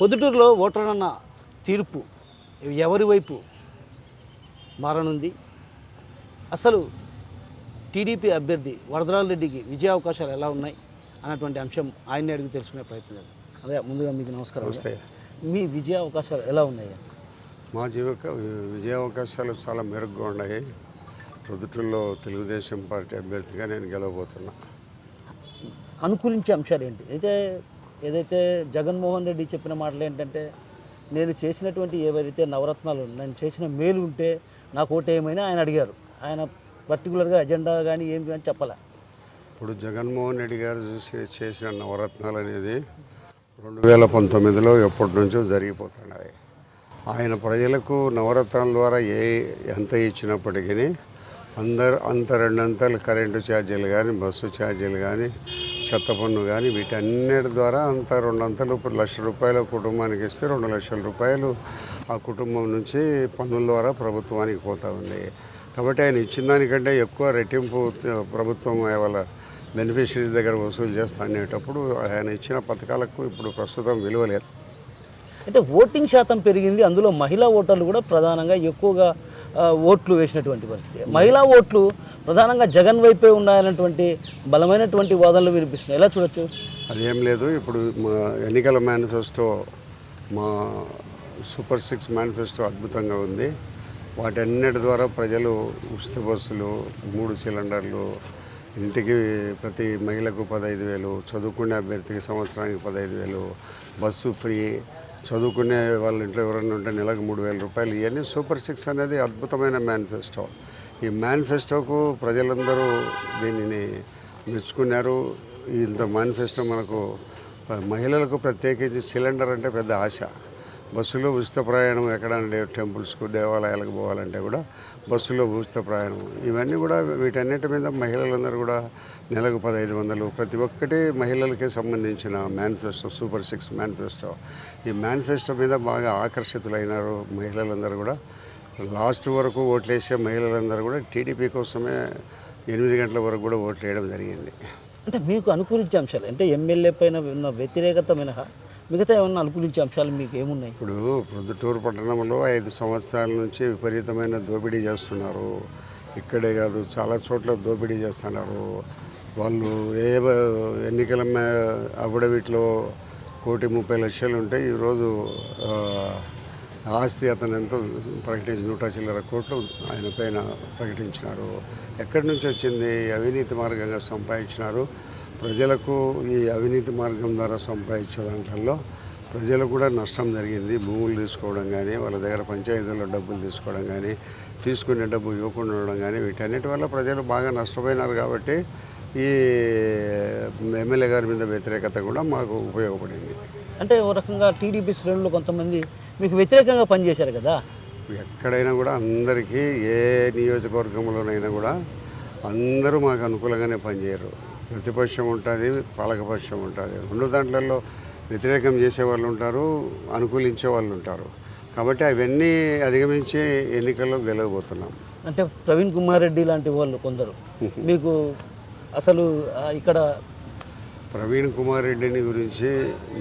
పొద్దుటూరులో ఓటర్లన్న తీర్పు ఎవరి వైపు మారనుంది? అసలు టీడీపీ అభ్యర్థి వరదరాజ రెడ్డికి విజయ అవకాశాలు ఎలా ఉన్నాయి అన్నటువంటి అంశం ఆయన్ని అడిగి తెలుసుకునే ప్రయత్నం చేద్దాం. అదే ముందుగా మీకు నమస్కారం. మీ విజయ అవకాశాలు ఎలా ఉన్నాయి? మా విజయ అవకాశాలు చాలా మెరుగ్గా ఉన్నాయి. పొద్దుటూరులో తెలుగుదేశం పార్టీ అభ్యర్థిగా నేను గెలవబోతున్నా. అనుకూలించే అంశాలు ఏంటి? ఏదైతే జగన్మోహన్ రెడ్డి చెప్పిన మాటలు ఏంటంటే, నేను చేసినటువంటి ఏవైతే నవరత్నాలు నేను చేసిన మేలు ఉంటే నాకు ఓటు ఏమైనా ఆయన అడిగారు. ఆయన పర్టికులర్గా ఎజెండా కానీ ఏం కానీ చెప్పాల. ఇప్పుడు జగన్మోహన్ రెడ్డి గారు చేసిన నవరత్నాలు అనేది 2019లో ఎప్పటి నుంచో జరిగిపోతున్నాయి. ఆయన ప్రజలకు నవరత్నాల ద్వారా ఎంత ఇచ్చినప్పటికీ అంత రెండంతలు కరెంటు ఛార్జీలు కానీ, బస్సు ఛార్జీలు కానీ, చెత్త పన్ను కానీ వీటన్నిటి ద్వారా అంత రెండంతలు. ఇప్పుడు ₹1,00,000 కుటుంబానికి ఇస్తే ₹2,00,000 ఆ కుటుంబం నుంచి పన్నుల ద్వారా ప్రభుత్వానికి పోతూ ఉంది. కాబట్టి ఆయన ఇచ్చిన దానికంటే ఎక్కువ రెట్టింపు ప్రభుత్వం వాళ్ళ బెనిఫిషరీస్ దగ్గర వసూలు చేస్తా అనేటప్పుడు ఆయన ఇచ్చిన పథకాలకు ఇప్పుడు ప్రస్తుతం విలువ లేదు. అంటే ఓటింగ్ శాతం పెరిగింది, అందులో మహిళా ఓటర్లు కూడా ప్రధానంగా ఎక్కువగా ఓట్లు వేసినటువంటి పరిస్థితి. మహిళా ఓట్లు ప్రధానంగా జగన్ వైపే ఉన్నాయన్నటువంటి బలమైనటువంటి వాదనలు వినిపిస్తున్నాయి. ఎలా చూడొచ్చు? అదేం లేదు. ఇప్పుడు మా ఎన్నికల మేనిఫెస్టో, మా సూపర్ 6 మేనిఫెస్టో అద్భుతంగా ఉంది. వాటన్నిటి ద్వారా ప్రజలు ఉచిత బస్సులు, 3 సిలిండర్లు, ఇంటికి ప్రతి మహిళకు 15,000, చదువుకునే అభ్యర్థికి సంవత్సరానికి 15,000, బస్సు ఫ్రీ, చదువుకునే వాళ్ళ ఇంట్లో ఎవరైనా ఉంటే నెలకు ₹3,000. ఇవన్నీ సూపర్ 6 అనేది అద్భుతమైన మేనిఫెస్టో. ఈ మేనిఫెస్టోకు ప్రజలందరూ దీనిని మెచ్చుకున్నారు. ఇంత మేనిఫెస్టో మనకు మహిళలకు ప్రత్యేకించి సిలిండర్ అంటే పెద్ద ఆశ. బస్సులో ఉచిత ప్రయాణం, ఎక్కడైనా టెంపుల్స్కు దేవాలయాలకు పోవాలంటే కూడా బస్సులో ఉచిత ప్రయాణం, ఇవన్నీ కూడా వీటన్నిటి మీద మహిళలందరూ కూడా నెలకు 1,500, ప్రతి ఒక్కటి మహిళలకి సంబంధించిన మేనిఫెస్టో, సూపర్ 6 మేనిఫెస్టో. ఈ మేనిఫెస్టో మీద బాగా ఆకర్షితులైనారు మహిళలందరూ కూడా. లాస్ట్ వరకు ఓట్లేసే మహిళలందరూ కూడా టీడీపీ కోసమే 8 గంటల వరకు కూడా ఓట్లు వేయడం జరిగింది. అంటే మీకు అనుకూలించే అంశాలు అంటే ఎమ్మెల్యే పైన ఉన్న వ్యతిరేకత మినహా మిగతా ఏమన్నా అనుకూలించే అంశాలు మీకు ఏమున్నాయి? ఇప్పుడు ప్రొద్దుటూరు పట్టణంలో 5 సంవత్సరాల నుంచి విపరీతమైన దోపిడీ చేస్తున్నారు. ఇక్కడే కాదు, చాలా చోట్ల దోపిడీ చేస్తున్నారు. వాళ్ళు ఎన్నికల అఫిడవిట్లో 1,30,00,000 ఉంటే ఈరోజు ఆస్తి అతను ఎంతో ప్రకటించి 100 చిల్లర కోట్లు ఆయన పైన ప్రకటించినారు. ఎక్కడి నుంచి వచ్చింది? అవినీతి మార్గంగా సంపాదించినారు. ప్రజలకు ఈ అవినీతి మార్గం ద్వారా సంపాదించే దాంట్లో ప్రజలకు కూడా నష్టం జరిగింది. భూములు తీసుకోవడం కానీ, వాళ్ళ దగ్గర పంచాయతీల్లో డబ్బులు తీసుకోవడం కానీ, తీసుకునే డబ్బు ఇవ్వకుండా ఉండడం కానీ, వీటన్నిటి వల్ల ప్రజలు బాగా నష్టపోయినారు. కాబట్టి ఈ ఎమ్మెల్యే గారి మీద వ్యతిరేకత కూడా మాకు ఉపయోగపడింది. అంటే ఓ రకంగా టీడీపీ శ్రేణులు కొంతమంది మీకు వ్యతిరేకంగా పనిచేశారు కదా? ఎక్కడైనా కూడా అందరికీ, ఏ నియోజకవర్గంలోనైనా కూడా అందరూ మాకు అనుకూలంగానే పనిచేయరు. ప్రతిపక్షం ఉంటుంది, పాలకపక్షం ఉంటుంది. 2 దాంట్లలో వ్యతిరేకం చేసే వాళ్ళు ఉంటారు, అనుకూలించే వాళ్ళు ఉంటారు. కాబట్టి అవన్నీ అధిగమించి ఎన్నికల్లో గెలవబోతున్నాం. అంటే ప్రవీణ్ కుమార్ రెడ్డి లాంటి వాళ్ళు కొందరు మీకు అసలు ఇక్కడ ప్రవీణ్ కుమార్ రెడ్డిని గురించి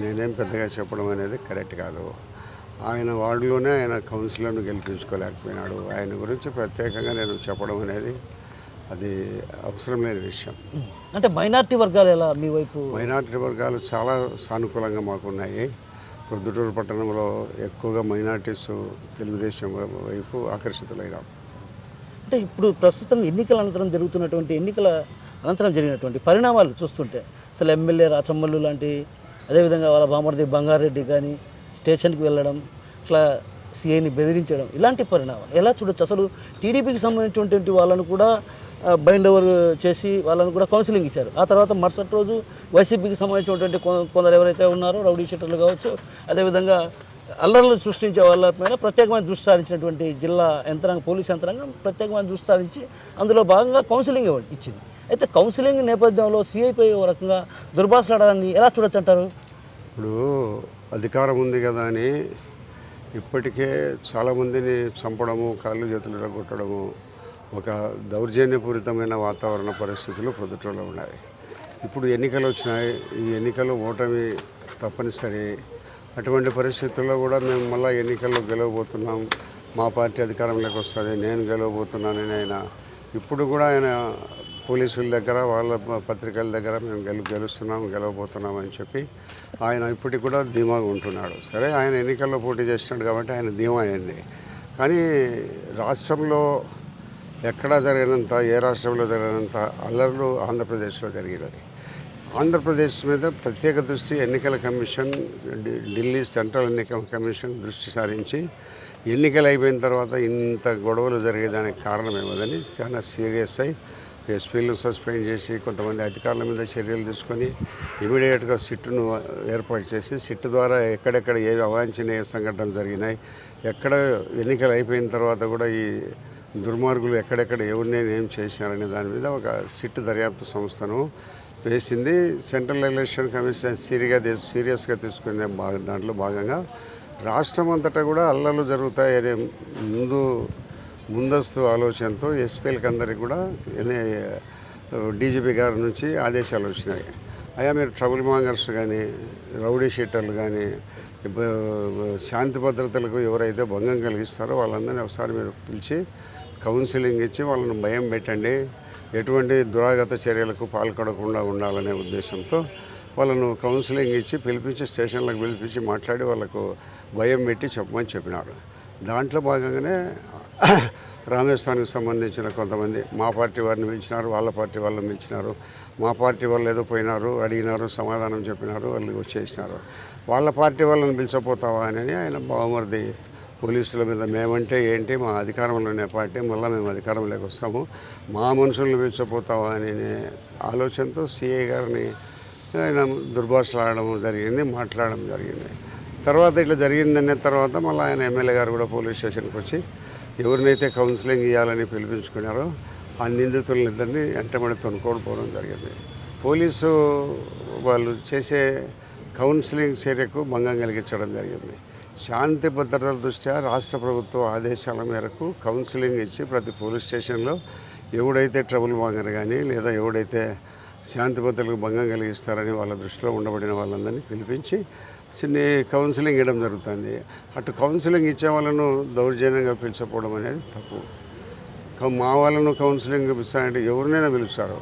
నేనేం పెద్దగా చెప్పడం అనేది కరెక్ట్ కాదు. ఆయన వార్డులోనే ఆయన కౌన్సిలర్ను గెలిపించుకోలేకపోయినాడు. ఆయన గురించి ప్రత్యేకంగా నేను చెప్పడం అనేది అది అవసరం లేని విషయం. అంటే మైనార్టీ వర్గాలు ఎలా మీ వైపు? మైనార్టీ వర్గాలు చాలా సానుకూలంగా మాకున్నాయి. ప్రొద్దుటూరు పట్టణంలో ఎక్కువగా మైనార్టీస్ తెలుగుదేశం వైపు ఆకర్షితులైనాం. అంటే ఇప్పుడు ప్రస్తుతం ఎన్నికల అనంతరం జరిగినటువంటి పరిణామాలు చూస్తుంటే అసలు ఎమ్మెల్యే రాచమ్మల్లు లాంటి, అదేవిధంగా వాళ్ళ బామర్ది బంగారెడ్డి కానీ స్టేషన్కి వెళ్ళడం, ఇట్లా సీఐని బెదిరించడం, ఇలాంటి పరిణామాలు ఎలా చూడొచ్చు? అసలు టీడీపీకి సంబంధించినటువంటి వాళ్ళను కూడా బైండ్ ఓవర్ చేసి వాళ్ళను కూడా కౌన్సిలింగ్ ఇచ్చారు. ఆ తర్వాత మరుసటి రోజు వైసీపీకి సంబంధించినటువంటి కొందరు ఎవరైతే ఉన్నారో రౌడీ షీటర్లు కావచ్చు, అదేవిధంగా అల్లర్లు సృష్టించే వాళ్ళపైన ప్రత్యేకమైన దృష్టి సారించినటువంటి జిల్లా యంత్రాంగం, పోలీస్ యంత్రాంగం ప్రత్యేకమైన దృష్టి సారించి అందులో భాగంగా కౌన్సిలింగ్ ఇచ్చింది. అయితే కౌన్సిలింగ్ నేపథ్యంలో సీఐపై ఓ రకంగా దుర్భాషలాడాలని ఎలా చూడొచ్చు అంటారు? ఇప్పుడు అధికారం ఉంది కదా అని ఇప్పటికే చాలామందిని చంపడము, కాళ్ళు చేతులు రగొట్టడము, ఒక దౌర్జన్యపూరితమైన వాతావరణ పరిస్థితులు ప్రొద్దుటూరులో ఉన్నాయి. ఇప్పుడు ఎన్నికలు వచ్చినాయి. ఈ ఎన్నికలు ఓటమి తప్పనిసరి. అటువంటి పరిస్థితుల్లో కూడా మేము మళ్ళీ ఎన్నికల్లో గెలవబోతున్నాం, మా పార్టీ అధికారంలోకి వస్తుంది, నేను గెలవబోతున్నానని ఆయన ఇప్పుడు కూడా ఆయన పోలీసుల దగ్గర వాళ్ళ పత్రికల దగ్గర మేము గెలవబోతున్నాం అని చెప్పి ఆయన ఇప్పటికి కూడా ధీమాగా ఉంటున్నాడు. సరే, ఆయన ఎన్నికల్లో పోటీ చేస్తున్నాడు కాబట్టి ఆయన ధీమా అయింది. కానీ రాష్ట్రంలో ఎక్కడా జరిగినంత, ఏ రాష్ట్రంలో జరిగినంత అల్లర్లు ఆంధ్రప్రదేశ్లో జరిగినది. ఆంధ్రప్రదేశ్ మీద ప్రత్యేక దృష్టి ఎన్నికల కమిషన్, ఢిల్లీ సెంట్రల్ ఎన్నికల కమిషన్ దృష్టి సారించి ఎన్నికలు అయిపోయిన తర్వాత ఇంత గొడవలు జరిగేదానికి కారణం ఏమదని చాలా సీరియస్ అయి ఎస్పీలను సస్పెండ్ చేసి కొంతమంది అధికారుల మీద చర్యలు తీసుకొని ఇమీడియట్గా సిట్టును ఏర్పాటు చేసి సిట్టు ద్వారా ఎక్కడెక్కడ ఏ అవాంఛనీయ సంఘటనలు జరిగినాయి, ఎక్కడ ఎన్నికలు అయిపోయిన తర్వాత కూడా ఈ దుర్మార్గులు ఎక్కడెక్కడ ఎవరిని ఏం చేసినారనే దాని మీద ఒక సిట్టు దర్యాప్తు సంస్థను వేసింది. సెంట్రల్ ఎలక్షన్ కమిషన్ సీరియస్గా తీసుకునే దాంట్లో భాగంగా రాష్ట్రం అంతటా కూడా అల్లర్లు జరుగుతాయనే ముందస్తు ఆలోచనతో ఎస్పీలకు అందరికీ కూడా డీజీపీ గారి నుంచి ఆదేశాలు వచ్చినాయి. అయ్యా, మీరు ట్రబుల్ మాంగర్స్ కానీ, రౌడీ షీటర్లు కానీ, శాంతి భద్రతలకు ఎవరైతే భంగం కలిగిస్తారో వాళ్ళందరినీ ఒకసారి మీరు పిలిచి కౌన్సిలింగ్ ఇచ్చి వాళ్ళని భయం పెట్టండి, ఎటువంటి దురాగత చర్యలకు పాల్పడకుండా ఉండాలనే ఉద్దేశంతో వాళ్ళను కౌన్సిలింగ్ ఇచ్చి పిలిపించి స్టేషన్లకు పిలిపించి మాట్లాడి వాళ్ళకు భయం పెట్టి చెప్పమని చెప్పినాడు. దాంట్లో భాగంగానే రామేశ్వరానికి సంబంధించిన కొంతమంది మా పార్టీ వారిని పిలిచినారు, వాళ్ళ పార్టీ వాళ్ళని పిలిచినారు. మా పార్టీ వాళ్ళు ఏదో పోయినారు, అడిగినారు, సమాధానం చెప్పినారు, వాళ్ళు వచ్చేసినారు. వాళ్ళ పార్టీ వాళ్ళని పిలిచపోతావా అని ఆయన బావమరిది పోలీసుల మీద మేమంటే ఏంటి, మా అధికారంలోనే పార్టీ, మళ్ళీ మేము అధికారంలోకి వస్తాము, మా మనుషులను పిలిచపోతావా అనే ఆలోచనతో సిఐ గారిని ఆయన దుర్భాషలాడడం జరిగింది, మాట్లాడడం జరిగింది. తర్వాత ఇట్లా జరిగిందనే తర్వాత మళ్ళీ ఆయన ఎమ్మెల్యే గారు కూడా పోలీస్ స్టేషన్కి వచ్చి ఎవరినైతే కౌన్సిలింగ్ ఇవ్వాలని పిలిపించుకున్నారో ఆ నిందితులనిద్దరినీ వెంటబడి తొనుకోకపోవడం జరిగింది. పోలీసు వాళ్ళు చేసే కౌన్సిలింగ్ చర్యకు భంగం కలిగించడం జరిగింది. శాంతి భద్రతల దృష్ట్యా రాష్ట్ర ప్రభుత్వ ఆదేశాల మేరకు కౌన్సిలింగ్ ఇచ్చి ప్రతి పోలీస్ స్టేషన్లో ఎవడైతే ట్రబుల్ మాంగర్ కానీ లేదా ఎవడైతే శాంతి భద్రతలకు భంగం కలిగిస్తారని వాళ్ళ దృష్టిలో ఉండబడిన వాళ్ళందరినీ పిలిపించి కౌన్సిలింగ్ ఇవ్వడం జరుగుతుంది. అటు కౌన్సిలింగ్ ఇచ్చే వాళ్ళను దౌర్జన్యంగా పిలిచకపోవడం అనేది తప్పు. మా వాళ్ళను కౌన్సిలింగ్ ఇస్తానంటే ఎవరినైనా పిలుస్తారు.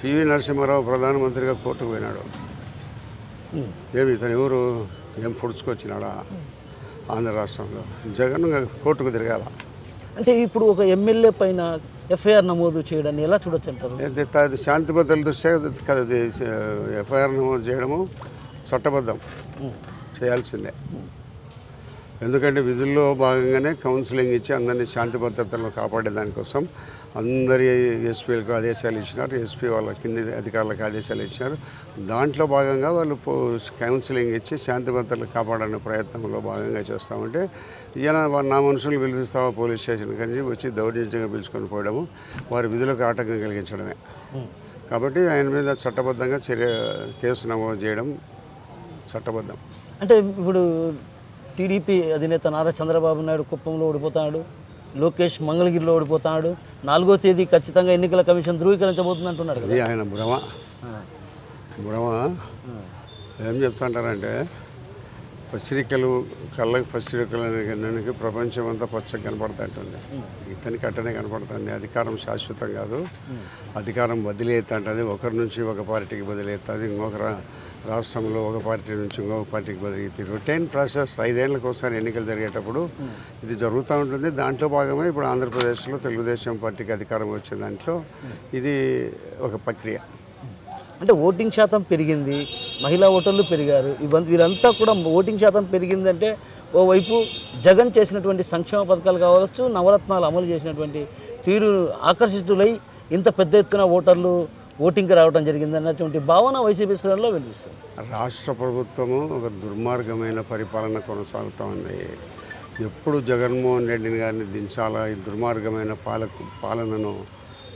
పివి నరసింహారావు ప్రధానమంత్రిగా కోర్టుకు పోయినాడు. ఏమి ఇతను ఎవరు ఏం పొడుచుకొచ్చినాడా ఆంధ్ర రాష్ట్రంలో? జగన్ కోర్టుకు తిరగాల. అంటే ఇప్పుడు ఒక ఎమ్మెల్యే పైన ఎఫ్ఐఆర్ నమోదు చేయడాన్ని ఎలా చూడొచ్చు అంటారు? శాంతి భద్రతల దృష్ట్యా ఎఫ్ఐఆర్ నమోదు చేయడము చట్టబద్ధం, చేయాల్సిందే. ఎందుకంటే విధుల్లో భాగంగానే కౌన్సిలింగ్ ఇచ్చి అందరినీ శాంతి భద్రతలను కాపాడే దానికోసం అందరి ఎస్పీలకు ఆదేశాలు ఇచ్చినారు, ఎస్పీ వాళ్ళ కింది అధికారులకు ఆదేశాలు ఇచ్చినారు. దాంట్లో భాగంగా వాళ్ళు కౌన్సిలింగ్ ఇచ్చి శాంతి భద్రతలు కాపాడనే ప్రయత్నంలో భాగంగా చేస్తామంటే ఈయన నా మనుషులు పిలిపిస్తావా పోలీస్ స్టేషన్ కానీ వచ్చి దౌర్జన్యంగా పిలుచుకొని పోవడము వారి విధులకు ఆటంకం కలిగించడమే. కాబట్టి ఆయన మీద చట్టబద్ధంగా కేసు నమోదు చేయడం చట్టబద్ధం. అంటే ఇప్పుడు టీడీపీ అధినేత నారా చంద్రబాబు నాయుడు కుప్పంలో ఓడిపోతున్నాడు, లోకేష్ మంగళగిరిలో ఓడిపోతున్నాడు, 4వ తేదీ ఖచ్చితంగా ఎన్నికల కమిషన్ ధృవీకరించబోతుంది అంటున్నాడు కదా. ఆయన భ్రమ ఏం చెప్తుంటారంటే పసిరికలు కళ్ళకి పసిరికలు అనేకి ప్రపంచం అంతా పచ్చగా కనపడుతుంటుంది, ఇతనికి అట్టనే కనపడుతుంది. అధికారం శాశ్వతం కాదు, అధికారం బదిలీ అవుతుంటుంది. ఒకరి నుంచి ఒక పార్టీకి బదిలీ అవుతుంది, ఇంకొక రాష్ట్రంలో ఒక పార్టీ నుంచి ఇంకొక పార్టీకి బదిలీ అవుతుంది. రొటీన్ ప్రాసెస్ 5 ఏళ్ళకి ఒకసారి ఎన్నికలు జరిగేటప్పుడు ఇది జరుగుతూ ఉంటుంది. దాంట్లో భాగమే ఇప్పుడు ఆంధ్రప్రదేశ్లో తెలుగుదేశం పార్టీకి అధికారం వచ్చే దాంట్లో ఇది ఒక ప్రక్రియ. అంటే ఓటింగ్ శాతం పెరిగింది, మహిళా ఓటర్లు పెరిగారు, వీరంతా కూడా ఓటింగ్ శాతం పెరిగిందంటే ఓవైపు జగన్ చేసినటువంటి సంక్షేమ పథకాలు కావచ్చు, నవరత్నాలు అమలు చేసినటువంటి తీరు ఆకర్షితులై ఇంత పెద్ద ఎత్తున ఓటర్లు ఓటింగ్కి రావడం జరిగింది అన్నటువంటి భావన వైసీపీ శ్రేణుల్లో వినిపిస్తుంది. రాష్ట్ర ప్రభుత్వము ఒక దుర్మార్గమైన పరిపాలన కొనసాగుతూ ఉంది. ఎప్పుడు జగన్మోహన్ రెడ్డిని గారిని దించాలా, ఈ దుర్మార్గమైన పాలనను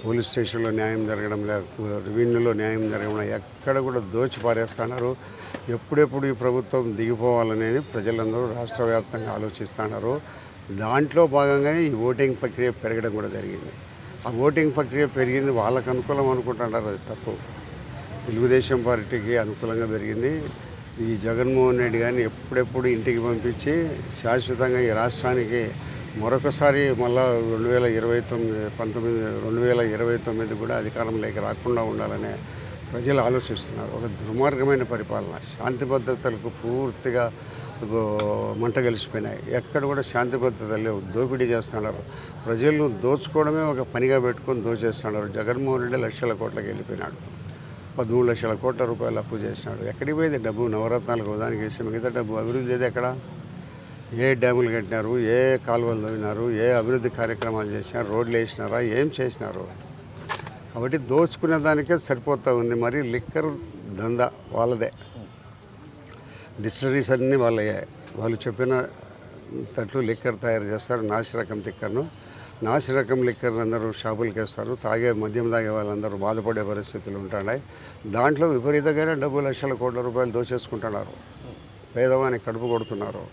పోలీస్ స్టేషన్లో న్యాయం జరగడం లేక రెవెన్యూలో న్యాయం జరగడం ఎక్కడ కూడా దోచి పారేస్తున్నారు. ఎప్పుడెప్పుడు ఈ ప్రభుత్వం దిగిపోవాలనేది ప్రజలందరూ రాష్ట్ర వ్యాప్తంగా ఆలోచిస్తున్నారు. దాంట్లో భాగంగానే ఈ ఓటింగ్ ప్రక్రియ పెరగడం కూడా జరిగింది. ఆ ఓటింగ్ ప్రక్రియ పెరిగింది వాళ్ళకు అనుకూలం అనుకుంటున్నారు, అది తప్పు. తెలుగుదేశం పార్టీకి అనుకూలంగా పెరిగింది. ఈ జగన్మోహన్ రెడ్డి గారిని ఎప్పుడెప్పుడు ఇంటికి పంపించి శాశ్వతంగా ఈ రాష్ట్రానికి మరొకసారి మళ్ళా 2029 కూడా అధికారంలోకి రాకుండా ఉండాలనే ప్రజలు ఆలోచిస్తున్నారు. ఒక దుర్మార్గమైన పరిపాలన, శాంతి భద్రతలకు పూర్తిగా మంట కలిసిపోయినాయి. ఎక్కడ కూడా శాంతి భద్రతలు లేవు. దోపిడీ చేస్తున్నారు. ప్రజలను దోచుకోవడమే ఒక పనిగా పెట్టుకొని దోచేస్తున్నారు. జగన్మోహన్ రెడ్డి లక్షల కోట్లకి వెళ్ళిపోయినాడు. 13 లక్షల కోట్ల రూపాయలు అప్పు చేసినాడు. ఎక్కడికి పోయింది డబ్బు? నవరత్నాలకు దానికి వేసి మిగతా డబ్బు అభివృద్ధి ఏది ఎక్కడ? ఏ డ్యాములు కట్టినారు? ఏ కాలువలు తవ్వినారు? ఏ అభివృద్ధి కార్యక్రమాలు చేసినారు? రోడ్లు వేసినారా? ఏం చేసినారు? కాబట్టి దోచుకునే దానికే సరిపోతూ ఉంది. మరి లిక్కర్ దందా వాళ్ళదే, డిస్టిలరీస్ అన్నీ వాళ్ళయ్యే. వాళ్ళు చెప్పిన తట్లు లిక్కర్ తయారు చేస్తారు. నాసిరకం లిక్కర్ను, నాసిరకం లిక్కర్ అందరూ షాపులకి వేస్తారు. మద్యం తాగే వాళ్ళందరూ బాధపడే పరిస్థితులు ఉంటున్నాయి. దాంట్లో విపరీతంగానే లక్షల కోట్ల రూపాయలు దోచేసుకుంటున్నారు. పేదవాని కడుపు కొడుతున్నారు.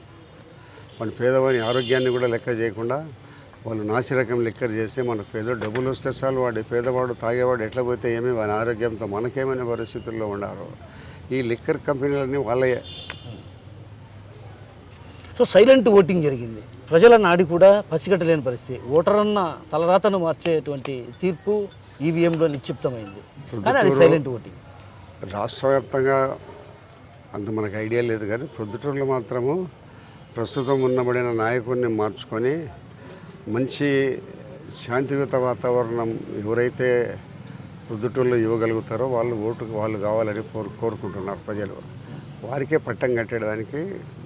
మన పేదవాని ఆరోగ్యాన్ని కూడా లెక్క చేయకుండా వాళ్ళు నాసిరకం లిక్కర్ చేస్తే మనకు ఏదో డబ్బులు వస్తే చాలు, వాడి పేదవాడు తాగేవాడు ఎట్లా పోతే ఏమీ వాని ఆరోగ్యంతో మనకేమైనా పరిస్థితుల్లో ఉన్నారు. ఈ లిక్కర్ కంపెనీలన్నీ వాళ్ళయే. సో సైలెంట్ ఓటింగ్ జరిగింది. ప్రజల నాడి కూడా పసిగట్టలేని పరిస్థితి. ఓటరన్న తలరాతను మార్చేటువంటి తీర్పు ఈవీఎంలో నిక్షిప్తమైంది. కానీ అది సైలెంట్ ఓటింగ్. రాష్ట్ర వ్యాప్తంగా అంత మనకు ఐడియా లేదు, కానీ ప్రొద్దుటూరులో మాత్రము ప్రస్తుతం ఉన్నబడిన నాయకుడిని మార్చుకొని మంచి శాంతియుత వాతావరణం ఎవరైతే ప్రొద్దుటూరులో ఇవ్వగలుగుతారో వాళ్ళు కావాలని కోరుకుంటున్నారు ప్రజలు. వారికే పట్టం కట్టడానికి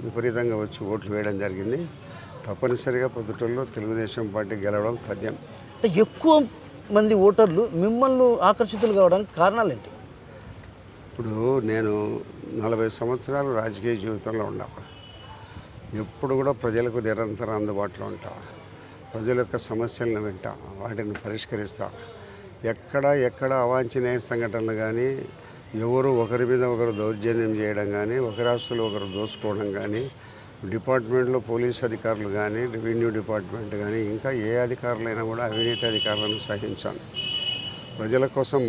విపరీతంగా వచ్చి ఓట్లు వేయడం జరిగింది. తప్పనిసరిగా ప్రొద్దుటూరులో తెలుగుదేశం పార్టీ గెలవడం తథ్యం. అంటే ఎక్కువ మంది ఓటర్లు మిమ్మల్ని ఆకర్షితులు కావడానికి కారణాలు ఏంటి? ఇప్పుడు నేను 40 సంవత్సరాలు రాజకీయ జీవితంలో ఉన్నా. ఎప్పుడు కూడా ప్రజలకు నిరంతరం అందుబాటులో ఉంటా. ప్రజల యొక్క సమస్యలను వింటా, వాటిని పరిష్కరిస్తా. ఎక్కడ అవాంఛనీయ సంఘటనలు కానీ, ఎవరు ఒకరి మీద ఒకరు దౌర్జన్యం చేయడం కానీ, ఒకరి ఆస్తులు ఒకరు దోచుకోవడం కానీ, డిపార్ట్మెంట్లో పోలీస్ అధికారులు కానీ, రెవెన్యూ డిపార్ట్మెంట్ కానీ, ఇంకా ఏ అధికారులైనా కూడా అవినీతి అధికారులను సహించాను. ప్రజల కోసం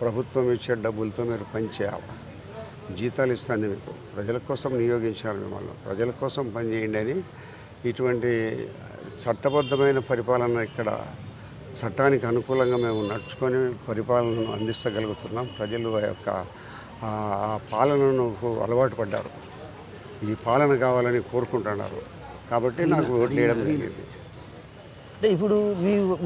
ప్రభుత్వం ఇచ్చే డబ్బులతో మీరు పనిచేయాలి. జీతాలు ఇస్తుంది మీకు, ప్రజల కోసం నియోగించారు మిమ్మల్ని, ప్రజల కోసం పనిచేయండి అని. ఇటువంటి చట్టబద్ధమైన పరిపాలన ఇక్కడ చట్టానికి అనుకూలంగా మేము నడుచుకొని పరిపాలనను అందించగలుగుతున్నాం. ప్రజలు ఆ యొక్క పాలనను అలవాటు పడ్డారు. ఈ పాలన కావాలని కోరుకుంటున్నారు. కాబట్టి నాకు ఓట్లు వేయడం జరిగింది. అంటే ఇప్పుడు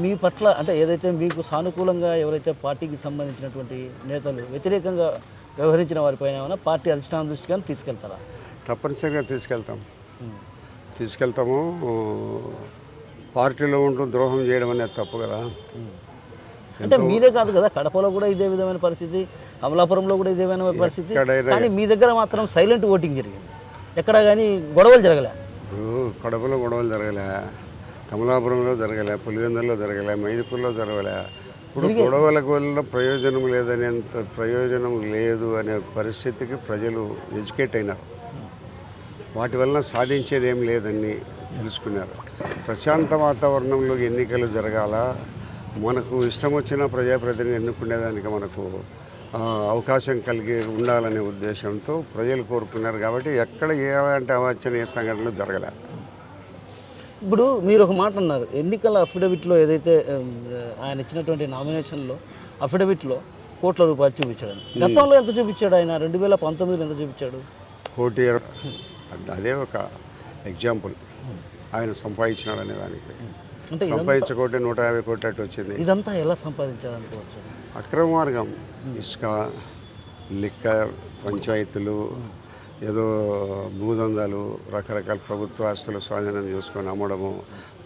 మీ పట్ల అంటే ఏదైతే మీకు సానుకూలంగా ఎవరైతే పార్టీకి సంబంధించినటువంటి నేతలు వ్యతిరేకంగా వ్యవహరించిన వారిపైన ఏమైనా పార్టీ అధిష్టానం దృష్టిగా తీసుకెళ్తారా? తప్పనిసరిగా తీసుకెళ్తాము. పార్టీలో ఉంటూ ద్రోహం చేయడం అనేది తప్పు కదా. అంటే మీరే కాదు కదా, కడపలో కూడా ఇదే విధమైన పరిస్థితి, అమలాపురంలో కూడా ఇదే విధమైన పరిస్థితి. కానీ మీ దగ్గర మాత్రం సైలెంట్ ఓటింగ్ జరిగింది. ఎక్కడ కానీ గొడవలు జరగలే. కడపలో గొడవలు జరగలే, కమలాపురంలో జరగలే, పులివెందుల్లో జరగలే, మైదుకూరులో జరగలే. ఇప్పుడు గొడవలకు వల్ల ప్రయోజనం లేదనేంత ప్రయోజనం లేదు అనే పరిస్థితికి ప్రజలు ఎడ్యుకేట్ అయినారు. వాటి వలన సాధించేది ఏం లేదని తెలుసుకున్నారు. ప్రశాంత వాతావరణంలో ఎన్నికలు జరగాల, మనకు ఇష్టం వచ్చిన ప్రజాప్రతినిధిని ఎన్నుకునేదానికి మనకు అవకాశం కలిగి ఉండాలనే ఉద్దేశంతో ప్రజలు కోరుకున్నారు. కాబట్టి ఎక్కడ ఏమంటే అవాంఛనీయ సంఘటనలు జరగలే. ఇప్పుడు మీరు ఒక మాట అన్నారు, ఎన్నికల అఫిడవిట్లో ఏదైతే ఆయన ఇచ్చినటువంటి నామినేషన్లో అఫిడవిట్లో కోట్ల రూపాయలు చూపించాడు. గతంలో ఎంత చూపించాడు ఆయన? 2019 ఎంత చూపించాడు? 1 కోటి. అదే ఒక ఎగ్జాంపుల్ ఆయన సంపాదించినాడు అనే దానికి. అంటే సంపాదించ 150 కోట్లు అటు వచ్చింది. ఇదంతా ఎలా సంపాదించాలనుకోవచ్చు? అక్రమ మార్గం, ఇసుక, లిక్కర్, పంచాయతీలు, ఏదో భూదందాలు, రకరకాల ప్రభుత్వ ఆస్తులు స్వాధీనం చేసుకొని అమ్మడము,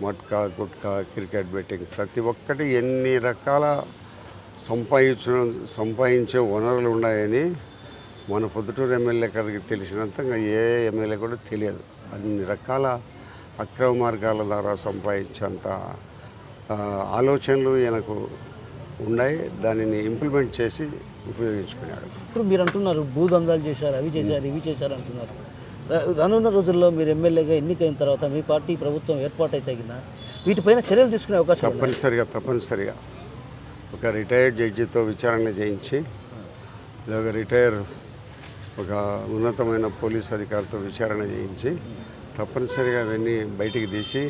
మట్కా, గుట్కా, క్రికెట్ బెట్టింగ్, ప్రతి ఒక్కటి ఎన్ని రకాల సంపాదించే వనరులు ఉన్నాయని మన పొద్దుటూరు ఎమ్మెల్యే గారికి తెలిసినంతగా ఏ ఎమ్మెల్యే కూడా తెలియదు. అన్ని రకాల అక్రమ మార్గాల ద్వారా సంపాదించేంత ఆలోచనలు ఈయనకు ఉన్నాయి. దానిని ఇంప్లిమెంట్ చేసి ఉపయోగించుకున్నాడు. ఇప్పుడు మీరు అంటున్నారు భూదందాలు చేశారు, అవి చేశారు, ఇవి చేశారు అంటున్నారు. రానున్న రోజుల్లో మీరు ఎమ్మెల్యేగా ఎన్నికైన తర్వాత మీ పార్టీ ప్రభుత్వం ఏర్పాటైతే తగిన వీటిపైన చర్యలు తీసుకునే అవకాశం తప్పనిసరిగా ఒక రిటైర్డ్ జడ్జితో విచారణ చేయించి, ఒక రిటైర్ ఒక ఉన్నతమైన పోలీస్ అధికారితో విచారణ చేయించి తప్పనిసరిగా అవన్నీ బయటికి తీసి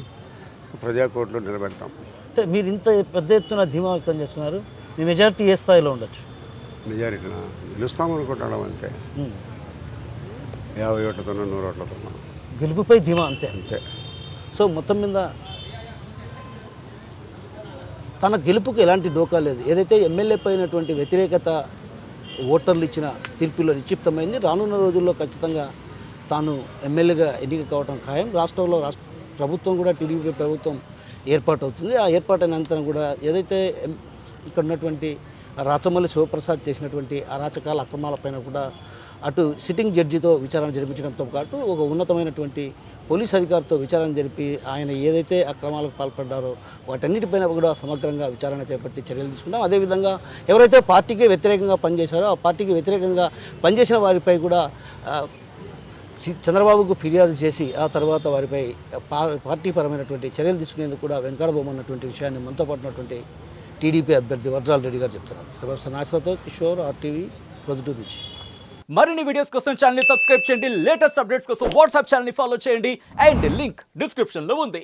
ప్రజాకోర్టులో నిలబెడతాం. అంటే మీరు ఇంత పెద్ద ఎత్తున ధీమా వ్యక్తం చేస్తున్నారు, మీ మెజారిటీ ఏ స్థాయిలో ఉండొచ్చు? మెజారిటీన గెలుస్తామనుకుంటాం అంతే, 50 ఓట్లతోనో 100 ఓట్లతోనో గెలుపుపై ధీమా అంతే. అంతే. సో మొత్తం మీద తన గెలుపుకు ఎలాంటి డోకా లేదు. ఏదైతే ఎమ్మెల్యే పైనటువంటి వ్యతిరేకత ఓటర్లు ఇచ్చిన తీర్పులో నిక్షిప్తమైంది. రానున్న రోజుల్లో ఖచ్చితంగా తాను ఎమ్మెల్యేగా ఎన్నిక కావడం ఖాయం. రాష్ట్రంలో ప్రభుత్వం కూడా టీడీపీ ప్రభుత్వం ఏర్పాటు అవుతుంది. ఆ ఏర్పాటైన అనంతరం కూడా ఏదైతే ఇక్కడ ఉన్నటువంటి రాచమల్లి శివప్రసాద్ చేసినటువంటి అరాచకాల అక్రమాలపైన కూడా అటు సిట్టింగ్ జడ్జితో విచారణ జరిపించడంతో పాటు ఒక ఉన్నతమైనటువంటి పోలీస్ అధికారితో విచారణ జరిపి ఆయన ఏదైతే అక్రమాలకు పాల్పడ్డారో వాటన్నిటిపైన కూడా సమగ్రంగా విచారణ చేపట్టి చర్యలు తీసుకుంటాం. అదేవిధంగా ఎవరైతే పార్టీకి వ్యతిరేకంగా పనిచేశారో ఆ పార్టీకి వ్యతిరేకంగా పనిచేసిన వారిపై కూడా చంద్రబాబుకు ఫిర్యాదు చేసి ఆ తర్వాత వారిపై పార్టీ పరమైనటువంటి చర్యలు తీసుకునేందుకు కూడా వెంకటబొమ్మన్నటువంటి విషయాన్ని మనతో పట్టినటువంటి టీడీపీ అభ్యర్థి వడ్రాల రెడ్డి గారు చెప్తున్నారు. నాశలతో కిషోర్, RTV, ప్రొద్దుటూరు నుంచి. మరిన్ని వీడియోస్ కోసం ఛానల్ ని సబ్స్క్రైబ్ చేయండి. లేటెస్ట్ అప్డేట్స్ కోసం వాట్సాప్ ఛానల్ ని ఫాలో చేయండి. అండ్ లింక్ డిస్క్రిప్షన్ లో ఉంది.